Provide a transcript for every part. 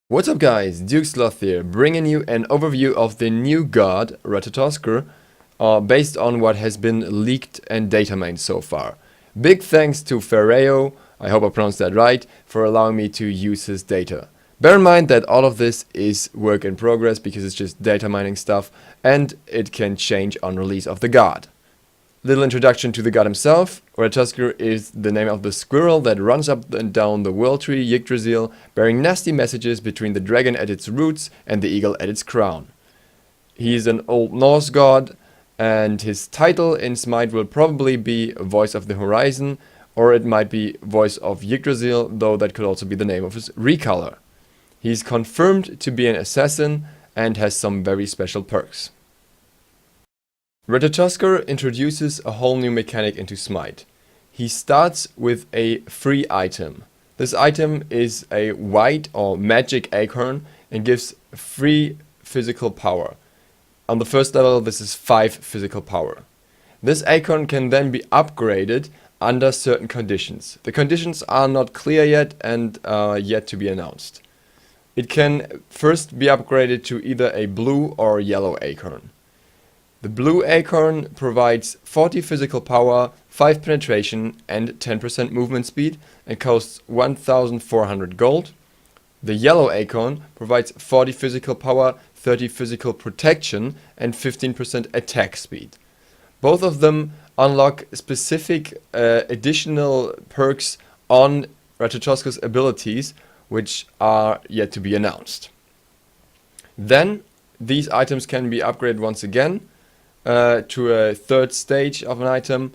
What's up guys, Dukesloth here, bringing you an overview of the new god, Ratatoskr, based on what has been leaked and datamined so far. Big thanks to Ferreo, I hope I pronounced that right, for allowing me to use his data. Bear in mind that all of this is work in progress because it's just data mining stuff and it can change on release of the god. Little introduction to the god himself. Ratatoskr is the name of the squirrel that runs up and down the world tree Yggdrasil, bearing nasty messages between the dragon at its roots and the eagle at its crown. He is an Old Norse god, and his title in Smite will probably be Voice of the Horizon, or it might be Voice of Yggdrasil, though that could also be the name of his recolor. He is confirmed to be an assassin and has some very special perks. Ratatoskr introduces a whole new mechanic into Smite. He starts with a free item. This item is a white or magic acorn and gives free physical power. On the first level this is 5 physical power. This acorn can then be upgraded under certain conditions. The conditions are not clear yet and are yet to be announced. It can first be upgraded to either a blue or yellow acorn. The blue acorn provides 40 physical power, 5 penetration and 10% movement speed and costs 1400 gold. The yellow acorn provides 40 physical power, 30 physical protection and 15% attack speed. Both of them unlock specific additional perks on Ratatosker's abilities, which are yet to be announced. Then these items can be upgraded once again to a third stage of an item.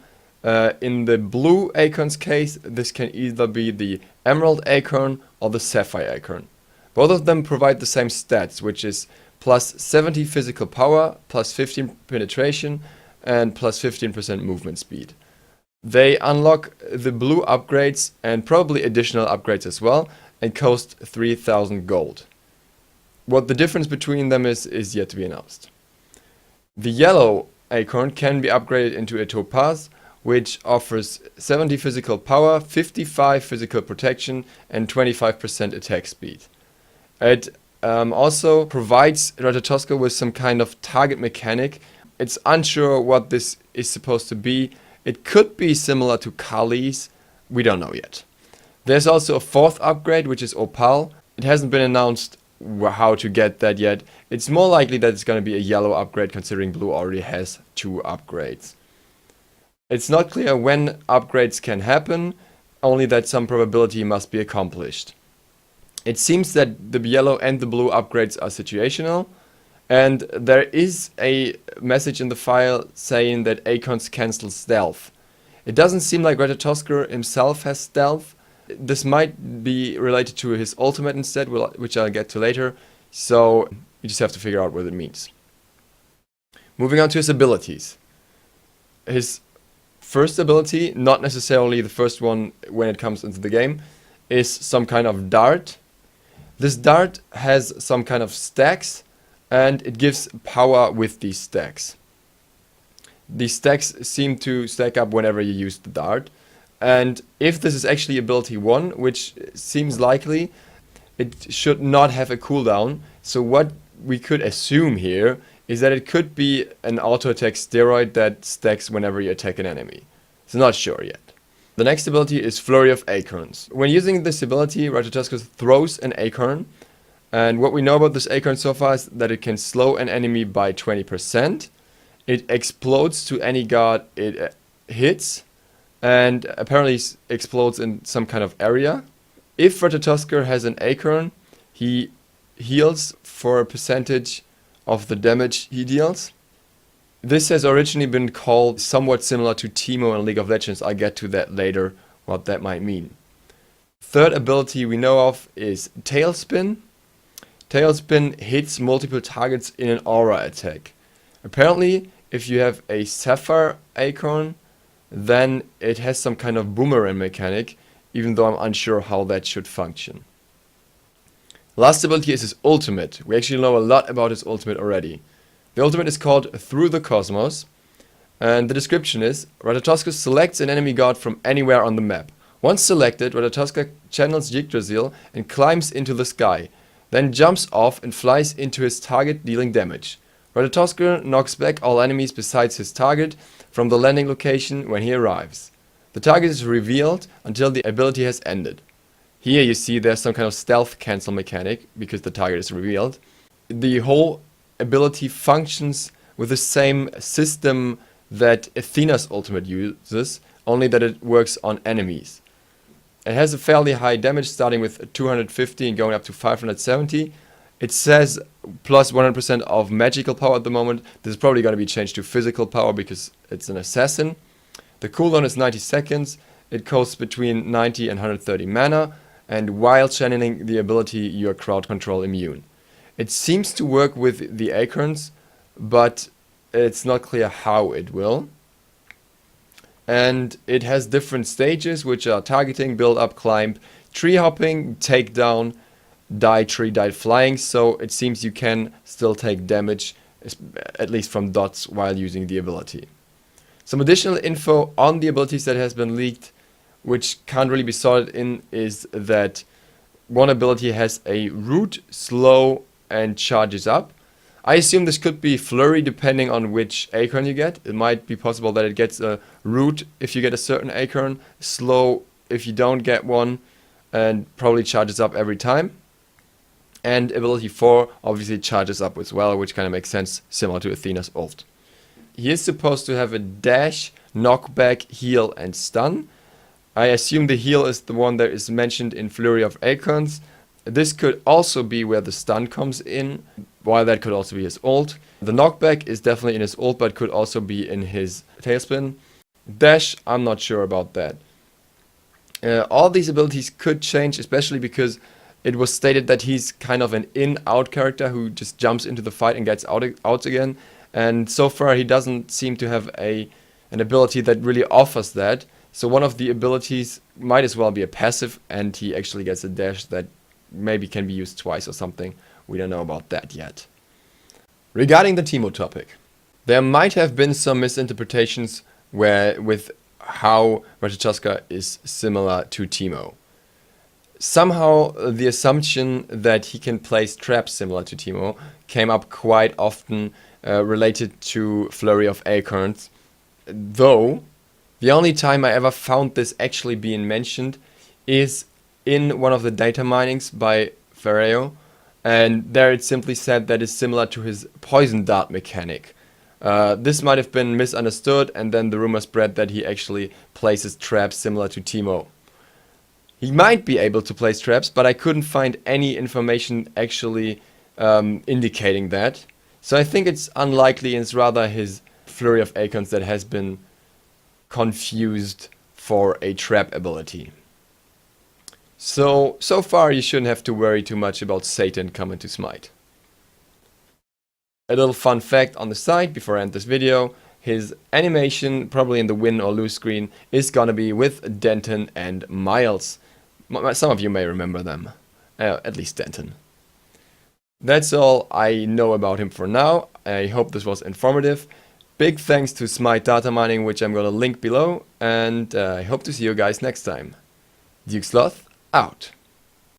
In the blue acorn's case, this can either be the emerald acorn or the sapphire acorn. Both of them provide the same stats, which is plus 70 physical power, plus 15 penetration and plus 15% movement speed. They unlock the blue upgrades and probably additional upgrades as well and cost 3000 gold. What the difference between them is yet to be announced. The yellow acorn can be upgraded into a topaz, which offers 70 physical power, 55 physical protection and 25% attack speed. It also provides Ratatoskr with some kind of target mechanic. It's unsure what this is supposed to be. It could be similar to Kali's, we don't know yet. There's also a fourth upgrade, which is Opal. It hasn't been announced how to get that yet. It's more likely that it's going to be a yellow upgrade, considering blue already has 2 upgrades. It's not clear when upgrades can happen, only that some probability must be accomplished. It seems that the yellow and the blue upgrades are situational, and there is a message in the file saying that acorns cancel stealth. It doesn't seem like Ratatoskr himself has stealth. This might be related to his ultimate instead, which I'll get to later, so you just have to figure out what it means. Moving on to his abilities. His first ability, not necessarily the first one when it comes into the game, is some kind of dart. This dart has some kind of stacks and it gives power with these stacks. These stacks seem to stack up whenever you use the dart. And if this is actually ability 1, which seems likely, it should not have a cooldown. So what we could assume here is that it could be an auto attack steroid that stacks whenever you attack an enemy. So not sure yet. The next ability is Flurry of Acorns. When using this ability, Ratatoskr throws an acorn. And what we know about this acorn so far is that it can slow an enemy by 20%. It explodes to any guard it hits. And apparently explodes in some kind of area. If Ratatoskr has an acorn, he heals for a percentage of the damage he deals. This has originally been called somewhat similar to Teemo in League of Legends. I'll get to that later, what that might mean. Third ability we know of is Tailspin. Tailspin hits multiple targets in an aura attack. Apparently, if you have a sapphire acorn, then it has some kind of boomerang mechanic, even though I'm unsure how that should function. Last ability is his ultimate. We actually know a lot about his ultimate already. The ultimate is called Through the Cosmos, and the description is: Ratatoskr selects an enemy god from anywhere on the map. Once selected, Ratatoskr channels Yggdrasil and climbs into the sky. then jumps off and flies into his target, dealing damage. Ratatosker knocks back all enemies besides his target from the landing location when he arrives. The target is revealed until the ability has ended. Here you see there's some kind of stealth cancel mechanic because the target is revealed. The whole ability functions with the same system that Athena's ultimate uses, only that it works on enemies. It has a fairly high damage, starting with 250 and going up to 570. It says plus 100% of magical power at the moment. This is probably going to be changed to physical power because it's an assassin. The cooldown is 90 seconds. It costs between 90 and 130 mana. And while channeling the ability, you are crowd control immune. It seems to work with the acorns, but it's not clear how it will. And it has different stages, which are targeting, build up, climb, tree hopping, takedown, die tree, die flying. So it seems you can still take damage, at least from dots, while using the ability. Some additional info on the abilities that has been leaked, which can't really be sorted in, is that one ability has a root, slow, and charges up. I assume this could be flurry depending on which acorn you get. It might be possible that it gets a root if you get a certain acorn, slow if you don't get one, and probably charges up every time. And ability 4 obviously charges up as well, which kind of makes sense, similar to Athena's ult. He is supposed to have a dash, knockback, heal, and stun. I assume the heal is the one that is mentioned in Flurry of Acorns. This could also be where the stun comes in, while that could also be his ult. The knockback is definitely in his ult, but could also be in his tailspin. Dash, I'm not sure about that. All these abilities could change, especially because it was stated that he's kind of an in-out character who just jumps into the fight and gets out again. And so far he doesn't seem to have an ability that really offers that. So one of the abilities might as well be a passive, and he actually gets a dash that maybe can be used twice or something. We don't know about that yet. Regarding the Teemo topic, there might have been some misinterpretations with how Ratatoskr is similar to Teemo. Somehow the assumption that he can place traps similar to Teemo came up quite often related to Flurry of Acorns, though the only time I ever found this actually being mentioned is in one of the data minings by Ferreo, and there it simply said that it's similar to his poison dart mechanic. This might have been misunderstood, and then the rumor spread that he actually places traps similar to Teemo. He might be able to place traps, but I couldn't find any information actually indicating that. So I think it's unlikely, and it's rather his Flurry of Acorns that has been confused for a trap ability. So far you shouldn't have to worry too much about Satan coming to Smite. A little fun fact on the side before I end this video: his animation, probably in the win or lose screen, is gonna be with Denton and Miles. Some of you may remember them, at least Denton. That's all I know about him for now. I hope this was informative. Big thanks to Smite Datamined, which I'm gonna link below, and I hope to see you guys next time. Duke Sloth, out.